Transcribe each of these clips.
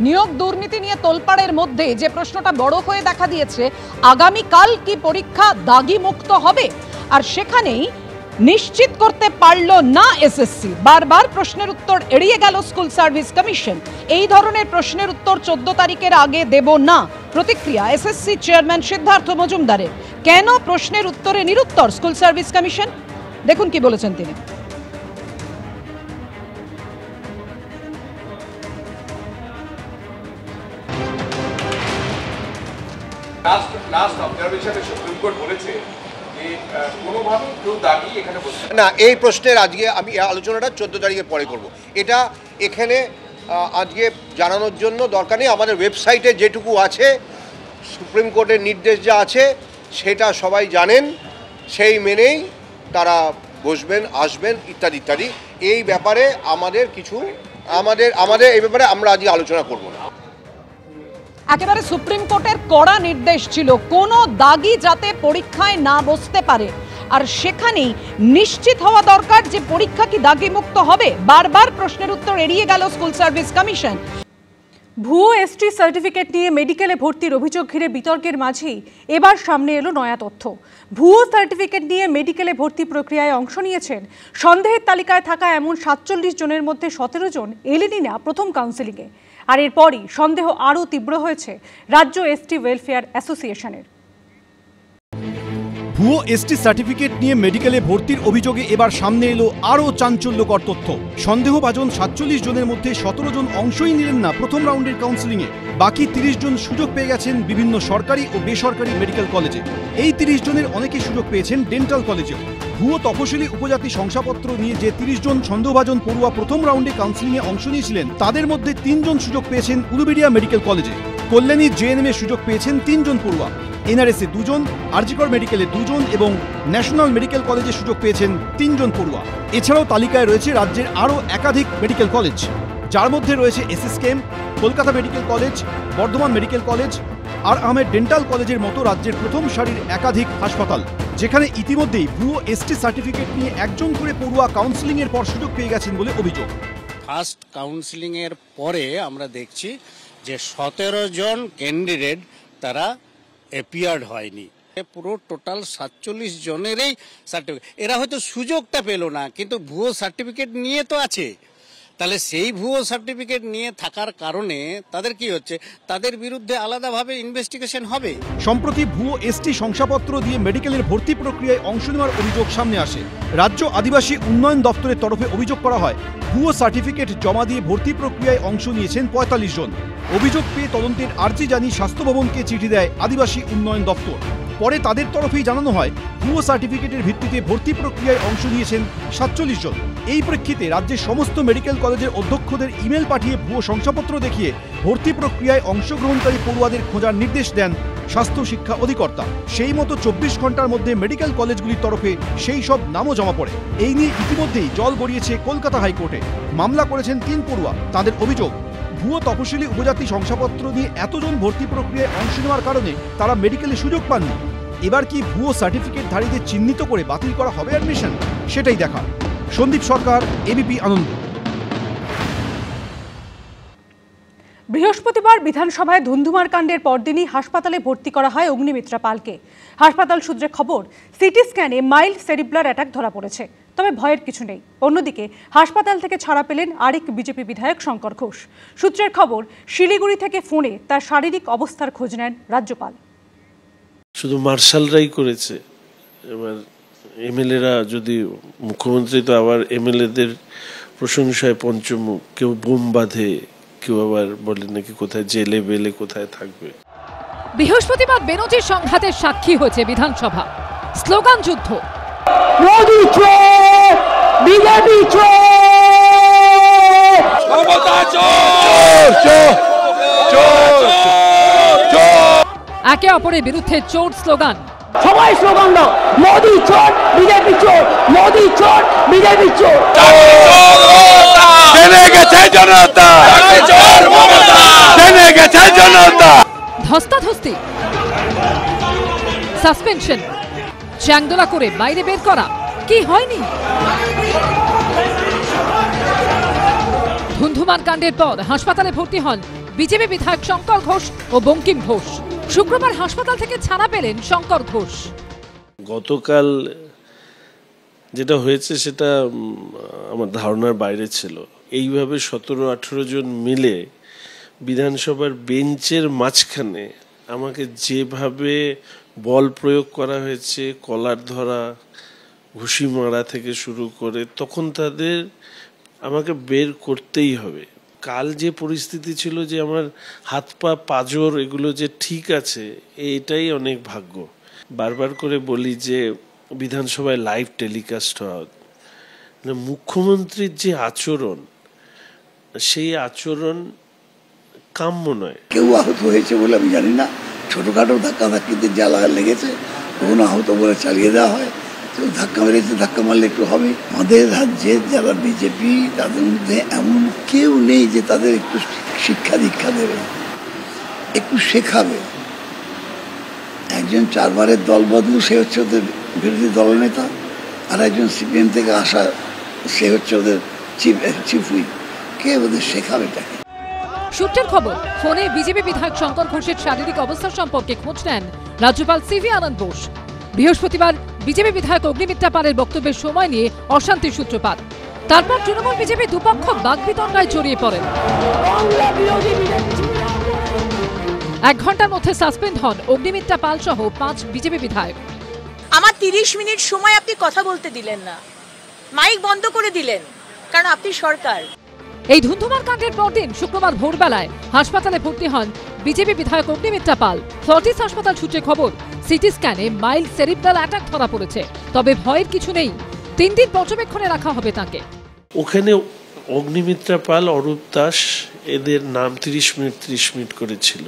নিয়োগ দুর্নীতি নিয়ে তোলপাড়ের মধ্যে যে প্রশ্নটা বড় হয়ে দেখা দিয়েছে, আগামীকাল কি পরীক্ষা দাগি মুক্ত হবে? আর সেখানেই নিশ্চিত করতে পারল না এসএসসি। বারবার প্রশ্নের উত্তর এড়িয়ে গেল স্কুল সার্ভিস কমিশন। এই ধরনের প্রশ্নের উত্তর 14 তারিখের আগে দেব না, প্রতিক্রিয়া এসএসসি চেয়ারম্যান সিদ্ধার্থ মজুমদারের। কেন প্রশ্নের উত্তরে নিরুত্তর স্কুল সার্ভিস কমিশন? দেখুন কি বলেছেন তিনি। লাস্ট অবজারভেশনে সুপ্রিম কোর্ট বলেছে যে কোনোভাবে কেউ দাবি এখানে না, এই প্রশ্নের আজকে আমি আলোচনাটা 14 তারিখের পরে করব। এটা এখানে আজকে জানানোর জন্য দরকার নেই। আমাদের ওয়েবসাইটে যেটুকু আছে, সুপ্রিম কোর্টের নির্দেশ যা আছে সেটা সবাই জানেন, সেই মেনেই তারা বসবেন, আসবেন ইত্যাদি ইত্যাদি। এই ব্যাপারে আমাদের এই ব্যাপারে আমরা আজকে আলোচনা করব না। একেবারে সুপ্রিম কোর্টের কড়া নির্দেশ ছিল কোনো দাগি যাতে পরীক্ষায় না বসতে পারে, আর সেখানেই নিশ্চিত হওয়া দরকার যে পরীক্ষা কি দাগি মুক্ত হবে। বারবার প্রশ্নের উত্তর এড়িয়ে গেল স্কুল সার্ভিস কমিশন। ভুয়ো এসটি সার্টিফিকেট নিয়ে মেডিকেলে ভর্তির অভিযোগ ঘিরে বিতর্কের মাঝেই এবার সামনে এলো নয়া তথ্য। ভুয়ো সার্টিফিকেট নিয়ে মেডিকেলে ভর্তি প্রক্রিয়ায় অংশ নিয়েছেন সন্দেহের তালিকায় থাকা এমন 47 জনের মধ্যে 17 জন এলেনই না প্রথম কাউন্সেলিংয়ে। আর এরপরই সন্দেহ আরও তীব্র হয়েছে রাজ্য এসটি ওয়েলফেয়ার অ্যাসোসিয়েশনের। ভুয়ো এসটি সার্টিফিকেট নিয়ে মেডিকেলে ভর্তির অভিযোগে এবার সামনে এলো আরও চাঞ্চল্যকর তথ্য। সন্দেহভাজন 47 জনের মধ্যে 17 জন অংশই নিলেন না প্রথম রাউন্ডের কাউন্সেলিংয়ে। বাকি 30 জন সুযোগ পেয়ে গেছেন বিভিন্ন সরকারি ও বেসরকারি মেডিকেল কলেজে। এই 30 জনের অনেকেই সুযোগ পেয়েছেন ডেন্টাল কলেজেও। ভুয়ো তফসিলি উপজাতি শংসাপত্র নিয়ে যে 30 জন সন্দেহভাজন পড়ুয়া প্রথম রাউন্ডে কাউন্সেলিংয়ে অংশ নিয়েছিলেন, তাদের মধ্যে 3 জন সুযোগ পেয়েছেন উলুবেড়িয়া মেডিকেল কলেজে। কল্যাণী জেএনএম এ সুযোগ পেয়েছেন 3 জন পড়ুয়া। এনআরএসে 2 জন, আরজিকর মেডিকেলে 2 জন এবং ন্যাশনাল মেডিকেল কলেজে সুযোগ পেয়েছেন 3 জন পড়ুয়া। এছাড়াও তালিকায় রয়েছে রাজ্যের আরও একাধিক মেডিকেল কলেজ, যার মধ্যে রয়েছে SSKM, Kolkata medical college, Bardhaman medical college, আর আহমেদ ডেন্টাল কলেজের মতো রাজ্যের প্রথম সারির একাধিক হাসপাতাল, যেখানে ইতিমধ্যেই ভুয়ো এসটি সার্টিফিকেট নিয়ে একজন করে পড়ুয়া কাউন্সেলিংয়ের পর সুযোগ পেয়ে গেছেন বলে অভিযোগ। ফার্স্ট কাউন্সেলিংয়ের পরে আমরা দেখছি যে 17 জন ক্যান্ডিডেট তারা অ্যাপিয়ার্ড হয়নি। পুরো টোটাল 47 জনেরই সার্টিফিকেট, এরা হয়তো সুযোগটা পেল না, কিন্তু ভুয়ো সার্টিফিকেট নিয়ে তো আছে। তাহলে সেই ভুয়ো সার্টিফিকেট নিয়ে থাকার কারণে তাদের কি হচ্ছে, তাদের বিরুদ্ধে আলাদাভাবে ইনভেস্টিগেশন হবে। সম্প্রতি ভুয়ো এসটি শংসাপত্র দিয়ে মেডিকেলের ভর্তি প্রক্রিয়ায় অংশ নেওয়ার অভিযোগ সামনে আসে। রাজ্য আদিবাসী উন্নয়ন দপ্তরের তরফে অভিযোগ করা হয়, ভুয়ো সার্টিফিকেট জমা দিয়ে ভর্তি প্রক্রিয়ায় অংশ নিয়েছেন 45 জন। অভিযোগ পেয়ে তদন্তের আর্জি জানিয়ে স্বাস্থ্য ভবনকে চিঠি দেয় আদিবাসী উন্নয়ন দপ্তর। পরে তাদের তরফেই জানানো হয় ভুয়ো সার্টিফিকেটের ভিত্তিতে ভর্তি প্রক্রিয়ায় অংশ নিয়েছেন 47 জন। এই প্রেক্ষিতে রাজ্যের সমস্ত মেডিকেল কলেজের অধ্যক্ষদের ইমেল পাঠিয়ে ভুয়ো শংসাপত্র দেখিয়ে ভর্তি প্রক্রিয়ায় অংশগ্রহণকারী পড়ুয়াদের খোঁজার নির্দেশ দেন স্বাস্থ্য শিক্ষা অধিকর্তা। সেই মতো 24 ঘন্টার মধ্যে মেডিকেল কলেজগুলির তরফে সেই সব নামও জমা পড়ে। এই নিয়ে ইতিমধ্যেই জল গড়িয়েছে কলকাতা হাইকোর্টে। মামলা করেছেন 3 পড়ুয়া। তাদের অভিযোগ, ভুয়ো তফসিলি উপজাতি শংসাপত্র নিয়ে এতজন ভর্তি প্রক্রিয়ায় অংশ নেওয়ার কারণে তারা মেডিকেলে সুযোগ পাননি। এবার কি ভুয়ো সার্টিফিকেটধারীদের চিহ্নিত করে বাতিল করা হবে অ্যাডমিশন? সেটাই দেখা। সন্দীপ সরকার, এবিপি আনন্দ। বৃহস্পতিবার বিধানসভায় ধুন্ধুমার কাণ্ডের পরদিনই হাসপাতালে ভর্তি করা হয় অগ্নিমিত্রা পালকে। হাসপাতাল সূত্রে খবর, সিটি স্ক্যানে মাইল্ড সেরিব্রাল অ্যাটাক ধরা পড়েছে, তবে ভয়ের কিছু নেই। অন্যদিকে হাসপাতাল থেকে ছাড়া পেলেন আরেক বিজেপি বিধায়ক শঙ্কর ঘোষ। সূত্রের খবর, শিলিগুড়ি থেকে ফোনে তার শারীরিক অবস্থার খোঁজ নেন রাজ্যপাল। শুধু মার্শালরাই করেছে, এবার এমএলএরা যদি, মুখ্যমন্ত্রী তো আবার এমএলএদের প্রশংসায় পঞ্চমুখ, কেউ বোম বাঁধে, কেউ আবার বলে নাকি কোথায় জেলে বেলে কোথায় থাকবে। বৃহস্পতিবার বেনজির সংঘাতের সাক্ষী হয়েছে বিধানসভা। স্লোগান যুদ্ধ, মোদি চোর, বিজেপি চোর, মমতা চোর, চোর, চোর, চোর। একে অপরের বিরুদ্ধে চোর স্লোগান। সবাই স্লোগান দাও, মোদি চোর, বিজেপি চোর, মোদি চোর, বিজেপি চোর। জেনে গেছে জনতা, জেনে গেছে জনতা। ধস্তাধস্তি, সাসপেনশন, চ্যাংদোলা করে বাইরে বের করা, কি হয়নি? ধুন্ধুমার কাণ্ডের পর হাসপাতালে ভর্তি হন বিজেপি বিধায়ক শঙ্কর ঘোষ ও বঙ্কিম ঘোষ। শুক্রবার হাসপাতাল থেকে ছাড়া পেলেন শঙ্কর ঘোষ। গতকাল যেটা হয়েছে সেটা আমার ধারণার বাইরে ছিল। এইভাবে 17-18 জন মিলে বিধানসভার বেঞ্চের মাঝখানে আমাকে যেভাবে বল প্রয়োগ করা হয়েছে, কলার ধরা, ঘুষি মারা থেকে শুরু করে, তখন তাদের আমাকে বের করতেই হবে। কাল যে পরিস্থিতি ছিল যে আমার হাত পা পাঁজর এগুলো যে ঠিক আছে, এটাই অনেক ভাগ্য। বারবার করে বলি যে বিধানসভায় লাইভ টেলিকাস্ট হওয়া, মুখ্যমন্ত্রীর যে আচরণ, সেই আচরণ কাম্য নয়। কেউ আহত হয়েছে বলে আমি জানি না, ছোটখাটো ধাক্কাধাক্কিতে যা লেগেছে তখন আহত বলে চালিয়ে দেওয়া হয়। ধাক্কা মেরেছে, ধাক্কা মারলে একটু হবে। আমাদের রাজ্যে যারা বিজেপি, তাদের মধ্যে এমন কেউ নেই যে তাদের একটু শিক্ষা দীক্ষা দেবে, একটু শেখাবে। একজন 4 বারের দল বদলু, সে হচ্ছে ওদের বিরোধী দলনেতা, আর একজন সিপিএম থেকে আসা, সে হচ্ছে ওদের চিফ হুইপ। কে ওদের শেখাবে তাকে? সূত্রের খবর, ফোনে বিজেপি বিধায়ক শঙ্কর ঘোষের শারীরিক অবস্থা সম্পর্কে খোঁজ নেন রাজ্যপাল সিভি আনন্দ বোস। বৃহস্পতিবার বিজেপি বিধায়ক অগ্নিমিত্রা পালের বক্তব্যের সময় নিয়ে অশান্তির সূত্রপাত। তারপর তৃণমূল বিজেপি দুপক্ষ বাগবিতণ্ডায় জড়িয়ে পড়েন। 1 ঘন্টার মধ্যে সাসপেন্ড হন অগ্নিমিত্রা পাল সহ 5 বিজেপি বিধায়ক। আমার 30 মিনিট সময় আপনি কথা বলতে দিলেন না, মাইক বন্ধ করে দিলেন, কারণ আপনি সরকার। এই ধুন্ধুমার কাণ্ডের পরদিন শুক্রবার ভোরবেলায় হাসপাতালে ভর্তি হন বিজেপি বিধায়ক অগ্নিমিত্রা পাল। ফর্টিস হাসপাতাল সূত্রে খবর, সিটি স্ক্যানে মাইল্ড সেরিব্রাল অ্যাটাক ধরা পড়েছে। তবে ভয়ের কিছু নেই, 3 দিন পর্যবেক্ষণে রাখা হবে তাকে। ওখানে অগ্নিমিত্রা পাল, অরূপ দাস, এদের নাম 30 মিনিট করেছিল।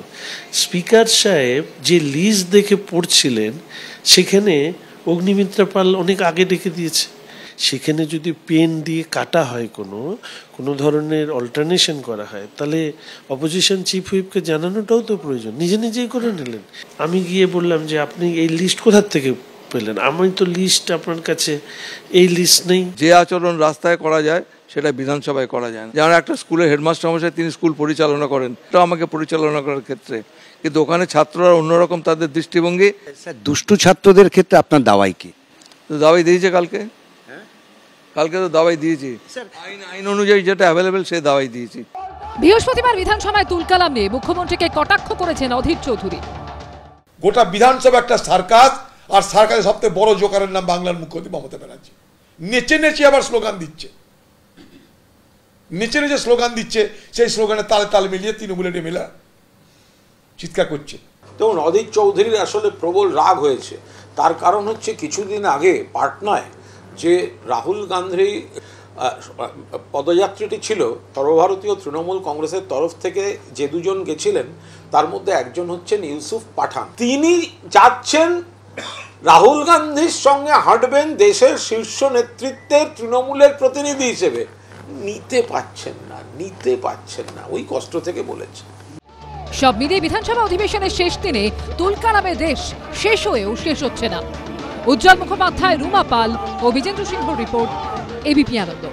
স্পিকার সাহেব যে লিস্ট দেখে পড়ছিলেন, সেখানে অগ্নিমিত্রা পাল অনেক আগে ডেকে দিয়েছে। সেখানে যদি পেন দিয়ে কাটা হয়, কোনো ধরনের অল্টারনেশন করা হয়, তাহলে অপোজিশন চিফ হুইপকে জানানোটাও তো প্রয়োজন। নিজেই করে নিলেন। আমি গিয়ে বললাম যে আপনি এই লিস্ট কোথা থেকে পেলেন? আমি তো লিস্ট আপনার কাছে, এই লিস্ট নেই। যে আচরণ রাস্তায় করা যায় সেটা বিধানসভায় করা যায় না। যেমন একটা স্কুলের হেডমাস্টার মশাই, তিনি স্কুল পরিচালনা করেন, এটা আমাকে পরিচালনা করার ক্ষেত্রে, কিন্তু ওখানে ছাত্ররা অন্যরকম তাদের দৃষ্টিভঙ্গি। স্যার, দুষ্টু ছাত্রদের ক্ষেত্রে আপনার দাওয়াই কি? দাওয়াই দিয়েছে কালকে তো দাওয়াই দিয়েছি, আইন অনুযায়ী যেটা অ্যাভেলেবেল সে দাওয়াই দিয়েছি। বৃহস্পতিবার বিধানসভায় তুলকালাম নিয়ে মুখ্যমন্ত্রীকে কটাক্ষ করেছেন অধীর চৌধুরী। গোটা বিধানসভা একটা সার্কাস, আর সার্কাসের সবথেকে বড় জোকারের নাম বাংলার মুখ্যমন্ত্রী মমতা ব্যানার্জি। নেচে আবার স্লোগান দিচ্ছে, নেচে স্লোগান দিচ্ছে, সেই স্লোগানে তালে মিলিয়ে তৃণমূলের এমএলএ চিৎকার করছে। দেখুন, অধীর চৌধুরীর আসলে প্রবল রাগ হয়েছে। তার কারণ হচ্ছে, কিছুদিন আগে পাটনায় যে রাহুল গান্ধী পদযাত্রীটি ছিল, সর্বভারতীয় তৃণমূল কংগ্রেসের তরফ থেকে যে 2 জন গেছিলেন, তার মধ্যে একজন হচ্ছেন ইউসুফ পাঠান। তিনি যাচ্ছেন রাহুল গান্ধীর সঙ্গে হাঁটবেন দেশের শীর্ষ নেতৃত্বের তৃণমূলের প্রতিনিধি হিসেবে। নিতে পাচ্ছেন না, ওই কষ্ট থেকে বলেছে। সব মিলিয়ে বিধানসভা অধিবেশনের শেষ দিনে তুলকালামের রেশ শেষ হয়েও শেষ হচ্ছে না। উজ্জ্বল মুখোপাধ্যায়, রুমা পাল ও বিজেন্দ্র সিংহ রিপোর্ট, এবিপি আনন্দ।